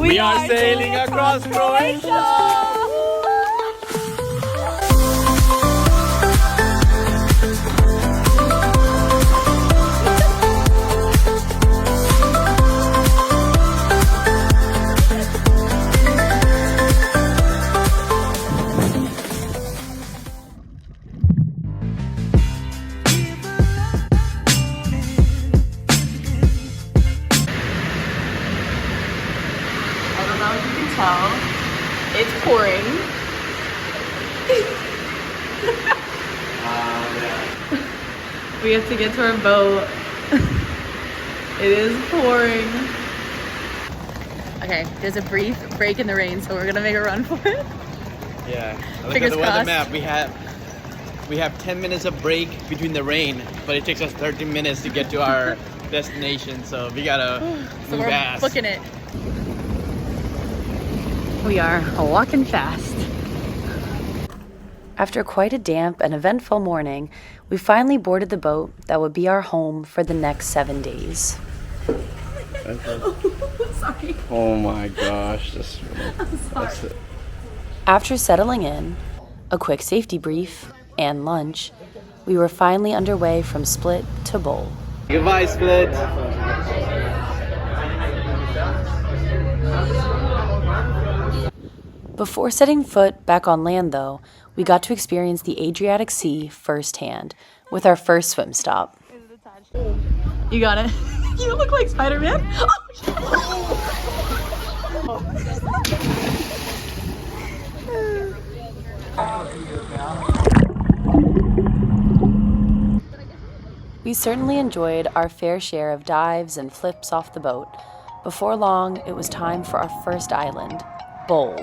We are sailing across Croatia! It's pouring. We have to get to our boat. It is pouring. Okay, there's a brief break in the rain, so we're gonna make a run for it. Yeah, look Fingers at the weather crossed. map. We have 10 minutes of break between the rain, but it takes us 30 minutes to get to our destination, so we gotta So move we're fast. booking it. We are walking fast. After quite a damp and eventful morning, we finally boarded the boat that would be our home for the next 7 days. Sorry. Oh my gosh, After settling in, a quick safety brief, and lunch, we were finally underway from Split to Bol. Goodbye, Split. Before setting foot back on land, though, we got to experience the Adriatic Sea firsthand with our first swim stop. You got it. You look like Spider-Man. We certainly enjoyed our fair share of dives and flips off the boat. Before long, it was time for our first island, Bol.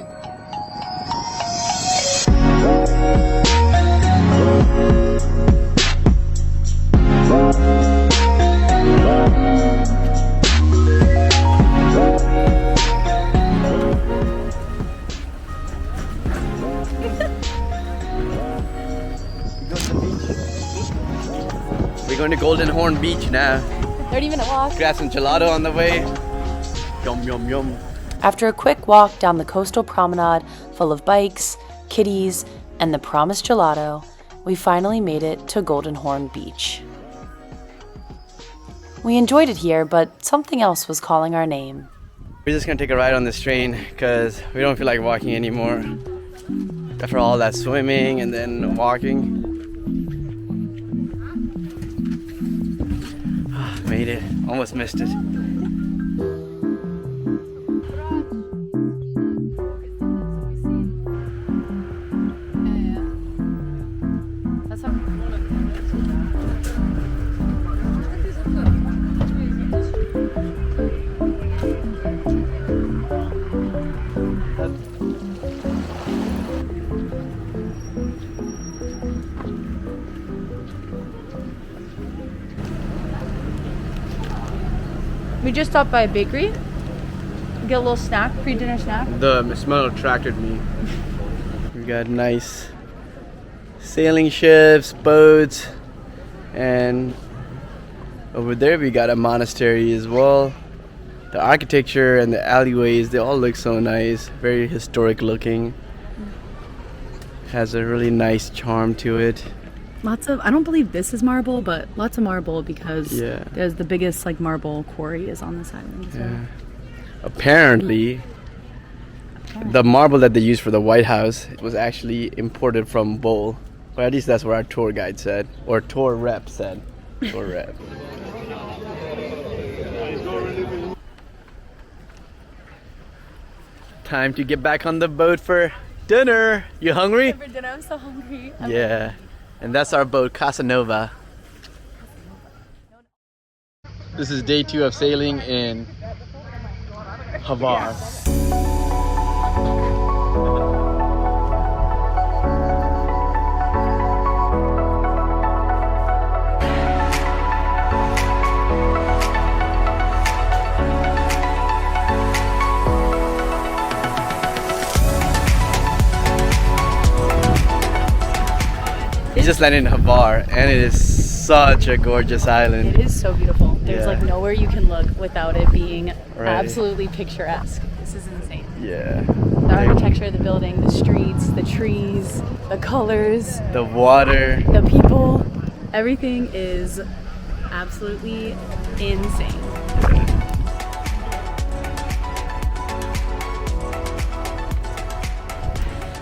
We're going to Golden Horn Beach now. 30-minute walk. Grab some gelato on the way. Yum, yum, yum. After a quick walk down the coastal promenade full of bikes, kitties, and the promised gelato, we finally made it to Golden Horn Beach. We enjoyed it here, but something else was calling our name. We're just gonna take a ride on this train because we don't feel like walking anymore. After all that swimming and then walking. Made it. Almost missed it. We just stopped by a bakery. Get a little snack, pre-dinner snack. The smell attracted me. We got nice sailing ships, boats, and over there we got a monastery as well. The architecture and the alleyways, they all look so nice, very historic looking. Has a really nice charm to it. Lots of, I don't believe this is marble, but lots of marble because Yeah. there's the biggest like marble quarry is on this island. So. Yeah. Apparently, the marble that they used for the White House was actually imported from Bol. Or at least that's what our tour guide said, or tour rep said. Tour rep. Time to get back on the boat for dinner. You hungry? For dinner, I'm so hungry. Yeah. And that's our boat, Casanova. This is day 2 of sailing in Hvar. We just landed in Hvar, and it is such a gorgeous island. It is so beautiful. There's Yeah. like nowhere you can look without it being Right. absolutely picturesque. This is insane. Yeah. The architecture of the building, the streets, the trees, the colors, The water. the people. Everything is absolutely insane.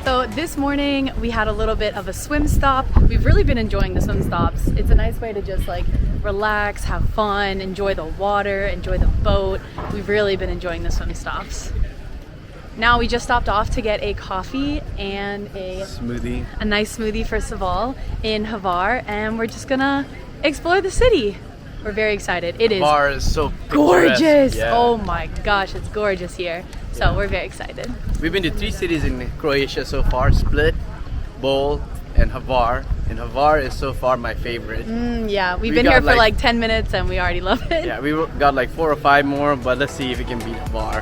So this morning we had a little bit of a swim stop. We've really been enjoying the swim stops. It's a nice way to just like relax, have fun, enjoy the water, enjoy the boat. We've really been enjoying the swim stops. Now we just stopped off to get a coffee and a nice smoothie first of all in Hvar, and we're just gonna explore the city. We're very excited. It is Hvar is so gorgeous. Yeah. Oh my gosh, it's gorgeous here. So we're very excited. We've been to 3 cities in Croatia so far: Split, Bol, and Hvar. And Hvar is so far my favorite. Yeah, we've been here for like 10 minutes and we already love it. Yeah, we got like 4 or 5 more, but let's see if we can beat Hvar.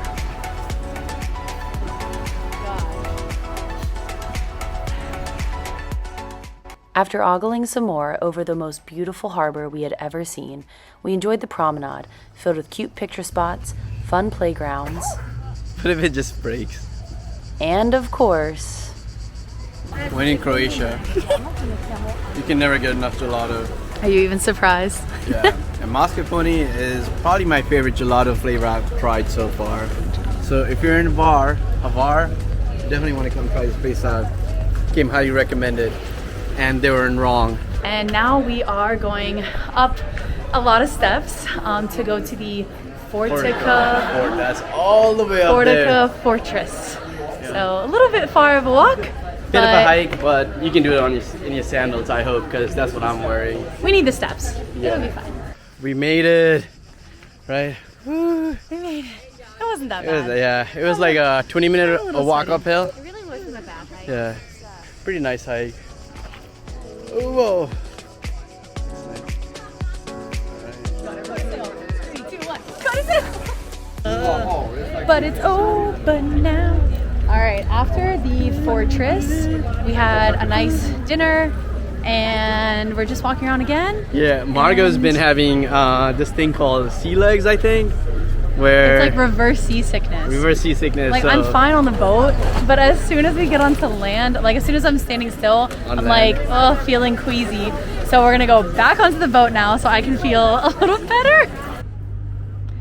After ogling some more over the most beautiful harbor we had ever seen, we enjoyed the promenade, filled with cute picture spots, fun playgrounds, What if it just breaks? and of course, When in Croatia, you can never get enough gelato. are you even surprised? Yeah, and mascarpone is probably my favorite gelato flavor I've tried so far. So if you're in Hvar, you definitely want to come try this place out. Came highly recommended, and they weren't wrong. And now we are going up a lot of steps to go to the Fortica That's all the way up there. Fortica Fortress. So a little bit far of a walk. Bit of a hike, but you can do it in your sandals, I hope, because that's what I'm wearing. We need the steps. Yeah. It'll be fine. We made it, right? Woo. We made it. It wasn't that It was, bad. it was like a 20-minute walk sweaty. uphill. It really wasn't a bad hike. Yeah, pretty nice hike. Oh, whoa. 3, 2, 1. Koda Sail! But it's open now. All right, after the fortress, we had a nice dinner and we're just walking around again. Yeah, Margot's been having this thing called sea legs, I think, where It's like reverse seasickness. reverse seasickness. Like so I'm fine on the boat, but as soon as we get onto land, like as soon as I'm standing still, On I'm land. like, oh, feeling queasy. So we're gonna go back onto the boat now so I can feel a little better.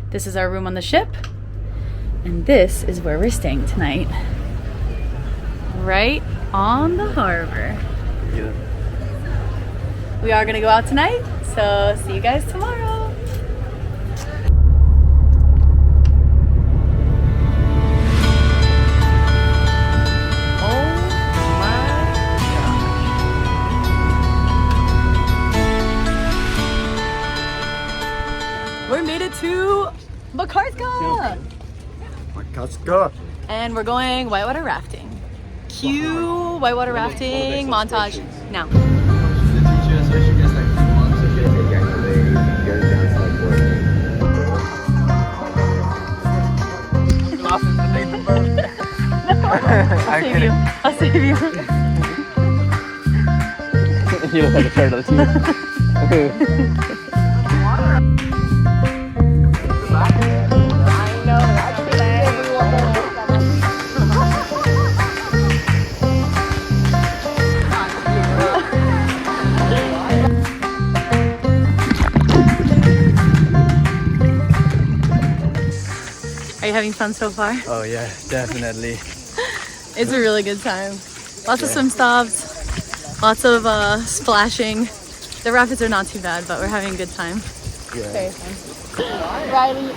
This is our room on the ship, and this is where we're staying tonight. Right on the harbor. Yeah. We are gonna go out tonight, so see you guys tomorrow. We made it to Makarska! Makarska. And we're going whitewater rafting. Cue whitewater rafting montage now. I'll save you. I'll save you. You look like a turtle too. Are you having fun so far? Oh yeah, definitely. It's a really good time. Lots of swim stops, lots of splashing. The rapids are not too bad, but we're having a good time. Yeah. Very fun. Riley.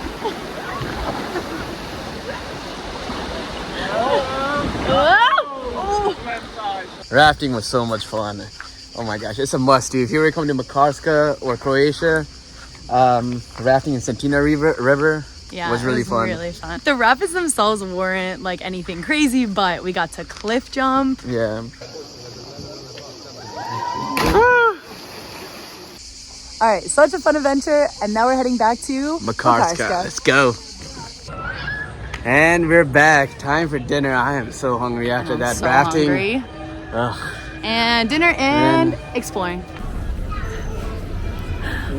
Rafting was so much fun. Oh my gosh, it's a must do. If you ever come to Makarska or Croatia, rafting in Santina River Yeah, was really fun. Really fun. The rapids themselves weren't like anything crazy, but we got to cliff jump. Yeah. All right, such a fun adventure, and now we're heading back to Makarska. Let's go. And we're back. Time for dinner. I am so hungry after that so rafting. Hungry. Ugh. And dinner and exploring.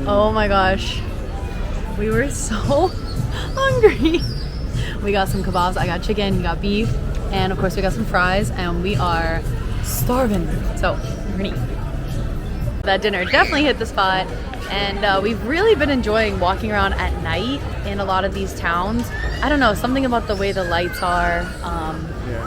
Oh my gosh. We were so hungry. We got some kebabs. I got chicken, you got beef, and of course we got some fries, and we are starving. So we're gonna eat. That dinner definitely hit the spot, and we've really been enjoying walking around at night in a lot of these towns. I don't know, something about the way the lights are,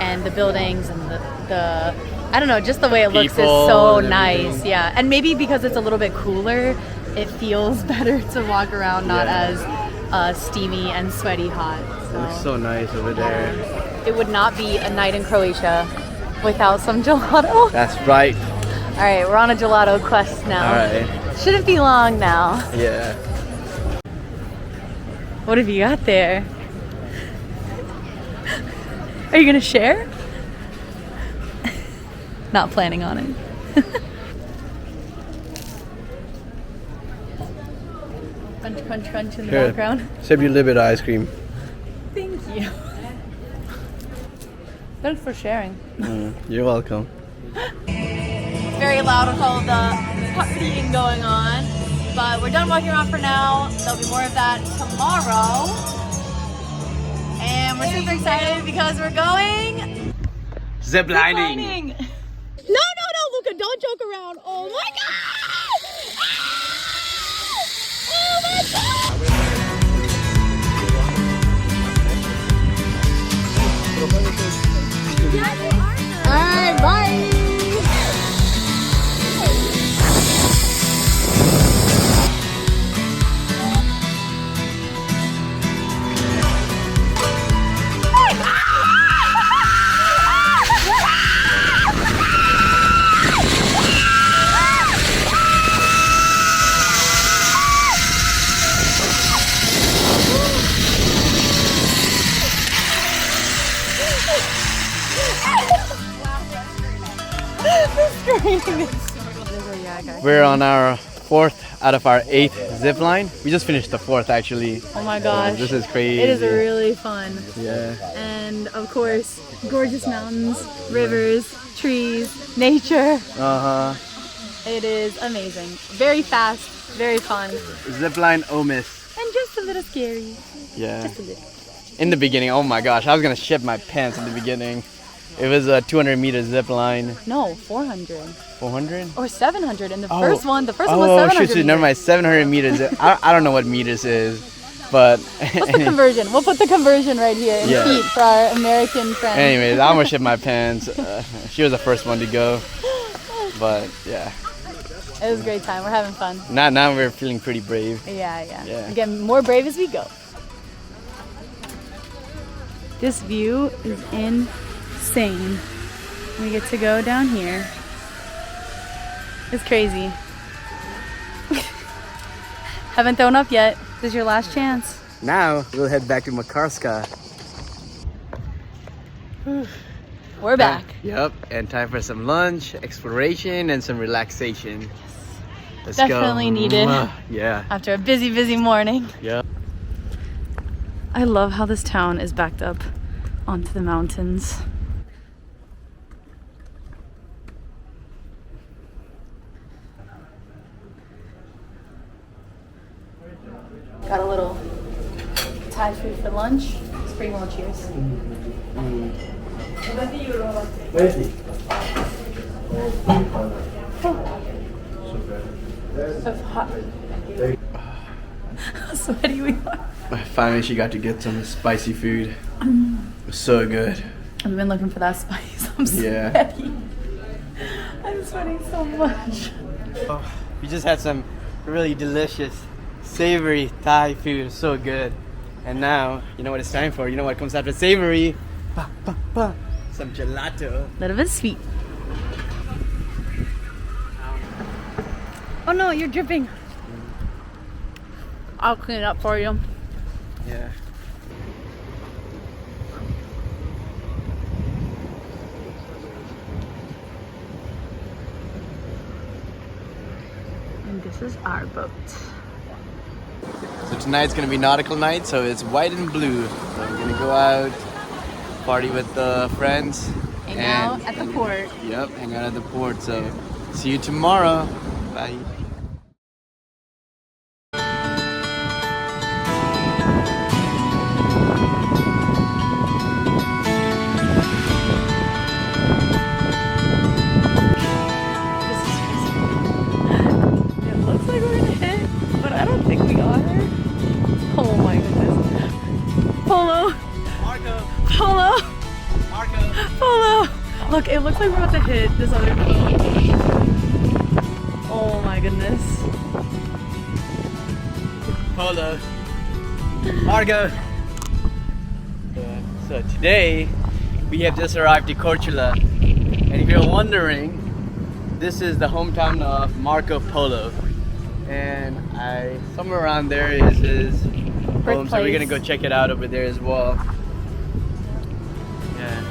and the buildings, and the I don't know, just the way it looks is so nice. Yeah, and maybe because it's a little bit cooler, it feels better to walk around, not as steamy and sweaty hot. So. It looks so nice over there. It would not be a night in Croatia without some gelato. That's right. All right, we're on a gelato quest now. All right. Shouldn't be long now. Yeah. What have you got there? Are you gonna share? Not planning on it. Crunch, crunch, crunch in the background. Sip your little bit of ice cream. Thank you. Thanks for sharing. You're welcome. It's very loud with all the partying going on, but we're done walking around for now. There'll be more of that tomorrow. And we're super excited because we're going Ziplining. No, Luca, don't joke around. Oh my god! Oh my god! Alright, bye! We're on our 4th out of our 8th zip line. We just finished the 4th actually. Oh my gosh. This is crazy. It is really fun. Yeah. And of course, gorgeous mountains, rivers, trees, nature. It is amazing. Very fast, very fun. Zipline Omis. And just a little scary. Yeah. Just a little. In the beginning, oh my gosh, I was gonna shit my pants in the beginning. It was a 200-meter zip line. No, 400. 400? Or 700 in the first one. The first one was 700 shoot, never mind, 700 meters. I don't know what meters is, but... What's the conversion? We'll put the conversion right here in feet for our American friends. Anyways, I'm gonna shit my pants. She was the first one to go, but yeah. It was a great time. We're having fun. Now we're feeling pretty brave. Yeah. We get more brave as we go. This view is insane. We get to go down here. It's crazy. Haven't thrown up yet. This is your last chance. Now we'll head back to Makarska. We're back. Yep, and time for some lunch, exploration, and some relaxation. Let's Definitely go. needed. Yeah. After a busy morning. Yep. I love how this town is backed up onto the mountains. Got a little Thai food for lunch. Spring roll, cheers. So hot. How sweaty we are. Finally, she got to get some spicy food. It was so good. I've been looking for that spice. I'm sweaty. I'm sweating so much. We just had some really delicious, savory Thai food. So good. And now, you know what it's time for. You know what comes after savory? Some gelato. A little bit sweet. Oh no, you're dripping. I'll clean it up for you. Yeah. And this is our boat. So tonight's gonna be nautical night, so it's white and blue. So we're gonna go out, party with the friends. Hang out at the port. Yep, hang out at the port. So see you tomorrow. Bye. looks like we're about to hit this other boat. Oh my goodness. Polo. Margo. So today we have just arrived at Korcula, and if you're wondering, this is the hometown of Marco Polo, and somewhere around there is his home, so we're gonna go check it out over there as well. Yeah.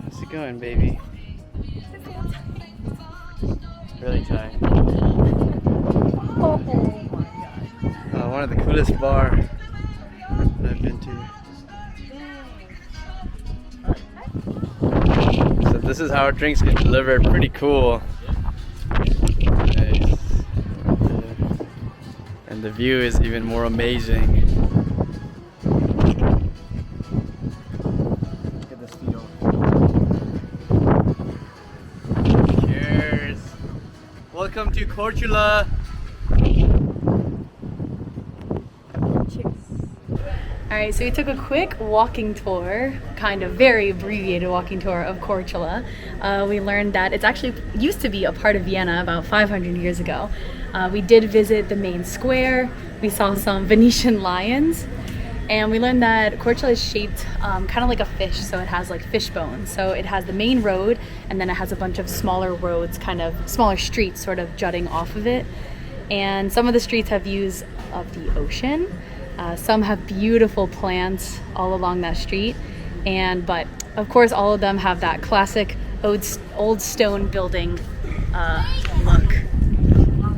How's it going, baby? Really tight. Oh my god. One of the coolest bars I've been to. So this is how our drinks get delivered. Pretty cool. Nice. And the view is even more amazing. Get this feet over. Cheers. Welcome to Korcula. Alright, so we took a quick walking tour, kind of very abbreviated walking tour of Korcula. We learned that it's actually used to be a part of Vienna about 500 years ago. We did visit the main square, we saw some Venetian lions, and we learned that Korcula is shaped kind of like a fish, so it has like fish bones. So it has the main road, and then it has a bunch of smaller roads, kind of smaller streets sort of jutting off of it. And some of the streets have views of the ocean. Some have beautiful plants all along that street, but of course all of them have that classic old stone building look.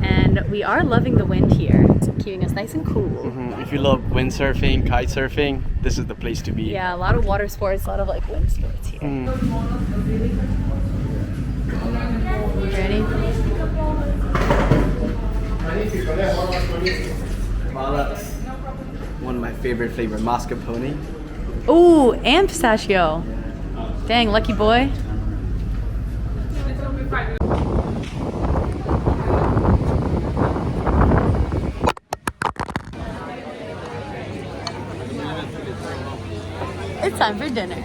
And we are loving the wind here. It's keeping us nice and cool. If you love windsurfing, kite surfing, this is the place to be. Yeah, a lot of water sports, a lot of like wind sports here. Ready? One of my favorite flavor, mascarpone. Ooh, and pistachio. Dang, lucky boy. It's time for dinner.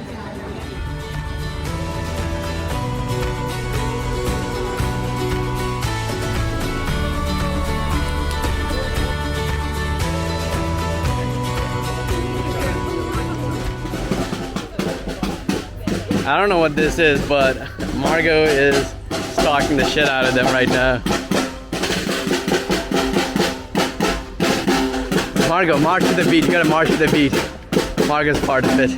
I don't know what this is, but Margo is stalking the shit out of them right now. Margo, march to the beat. You gotta march to the beat. Margo's part of it.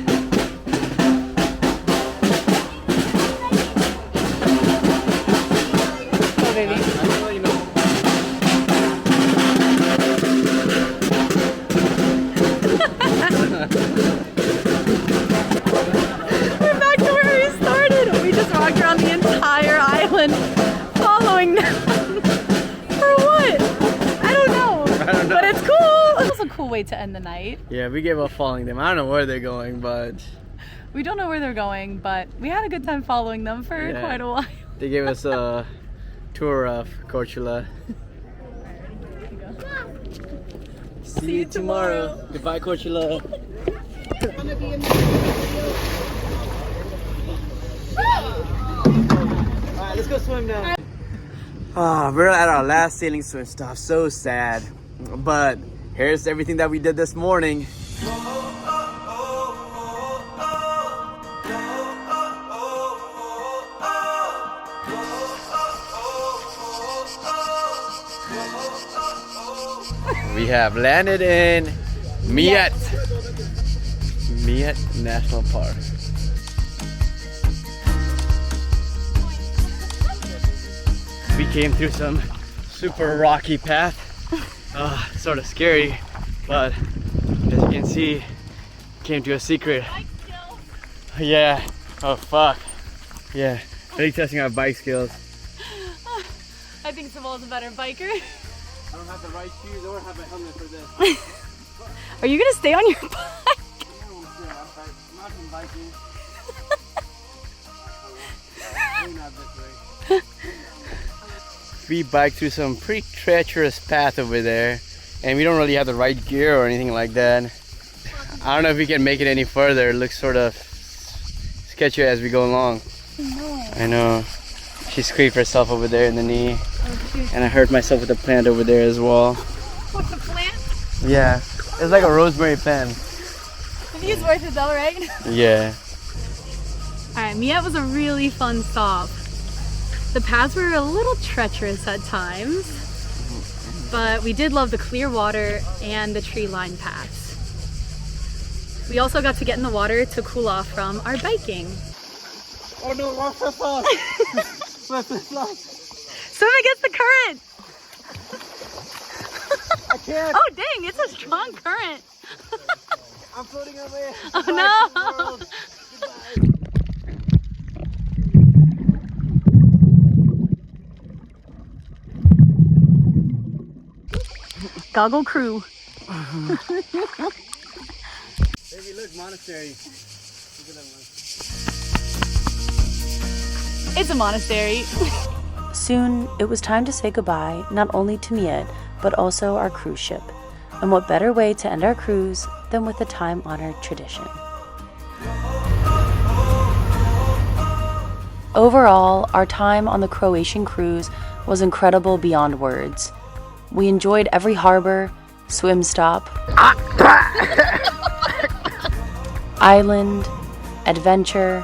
Go, baby. We're back to where we started. We just walked around the entire island following them. For what? I don't know. But it's cool. It was a cool way to end the night. Yeah, we gave up following them. I don't know where they're going, but... We don't know where they're going, but we had a good time following them for quite a while. They gave us a tour of Korcula. See you tomorrow. Goodbye, Korcula. Alright, let's go swim now. We're at our last sailing swim stop. So sad. But here's everything that we did this morning. We have landed in Mljet National Park. We came through some super rocky path. Sort of scary, but as you can see, came to a secret. Yeah. Oh fuck. Yeah. Really testing our bike skills. I think Savol's a better biker. I don't have the right shoes or have a helmet for this. Are you gonna stay on your bike? We bike through some pretty treacherous path over there, and we don't really have the right gear or anything like that. I don't know if we can make it any further. It looks sort of sketchy as we go along. I know. She scraped herself over there in the knee. Oh, and I hurt myself with a plant over there as well. What's the plant? Yeah, it's like a rosemary plant. I think it's worth it though, right? Yeah. Alright, Mljet was a really fun stop. The paths were a little treacherous at times, but we did love the clear water and the tree-lined paths. We also got to get in the water to cool off from our biking. Oh no, what's the fun? Swim against the current! I can't. Oh dang, it's a strong current. I'm floating away. Oh no! Goggle crew. Baby, look, monastery. Look at that one. It's a monastery. Soon, it was time to say goodbye not only to Mljet, but also our cruise ship. And what better way to end our cruise than with a time-honored tradition? Overall, our time on the Croatian cruise was incredible beyond words. We enjoyed every harbor, swim stop, island, adventure,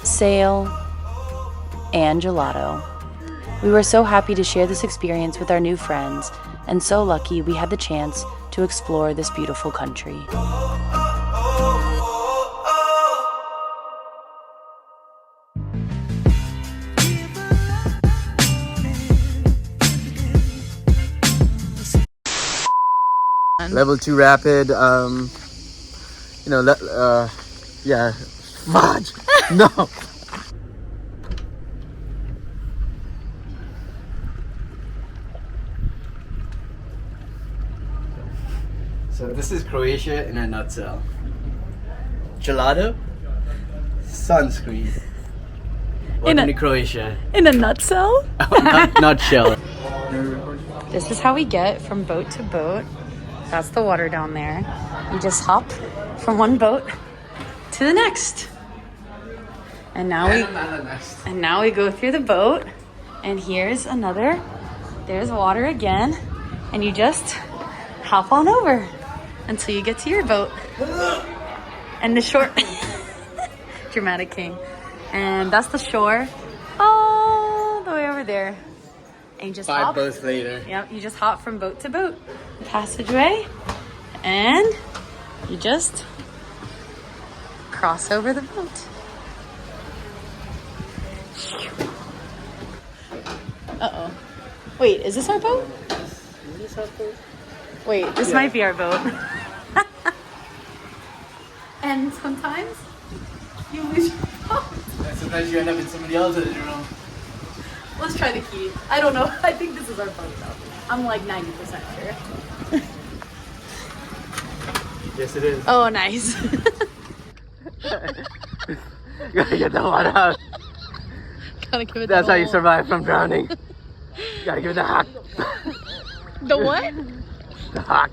sail, and gelato. We were so happy to share this experience with our new friends, and so lucky we had the chance to explore this beautiful country. Level 2 rapid, yeah, fudge, no. So this is Croatia in a nutshell. Gelato, sunscreen. Welcome to Croatia. In a nutshell? Nutshell. This is how we get from boat to boat. That's the water down there. You just hop from one boat to the next. And now we go through the boat, and here's another. There's water again, and you just hop on over until you get to your boat. And the shore, dramatic king. And that's the shore all the way over there. And you just 5 boats later. Yep, you just hop from boat to boat. Passageway, and you just cross over the boat. Uh-oh. Wait, is this our boat? Is this our boat? Wait, this might be our boat. And sometimes you lose your boat. And sometimes you end up in somebody else's room. Let's try the key. I don't know. I think this is our boat though. I'm like 90% sure. Yes, it is. Oh, nice. Gotta get the water out. Gotta give it That's the how you whole- survive from drowning. Gotta give it the hack. The what? The hack.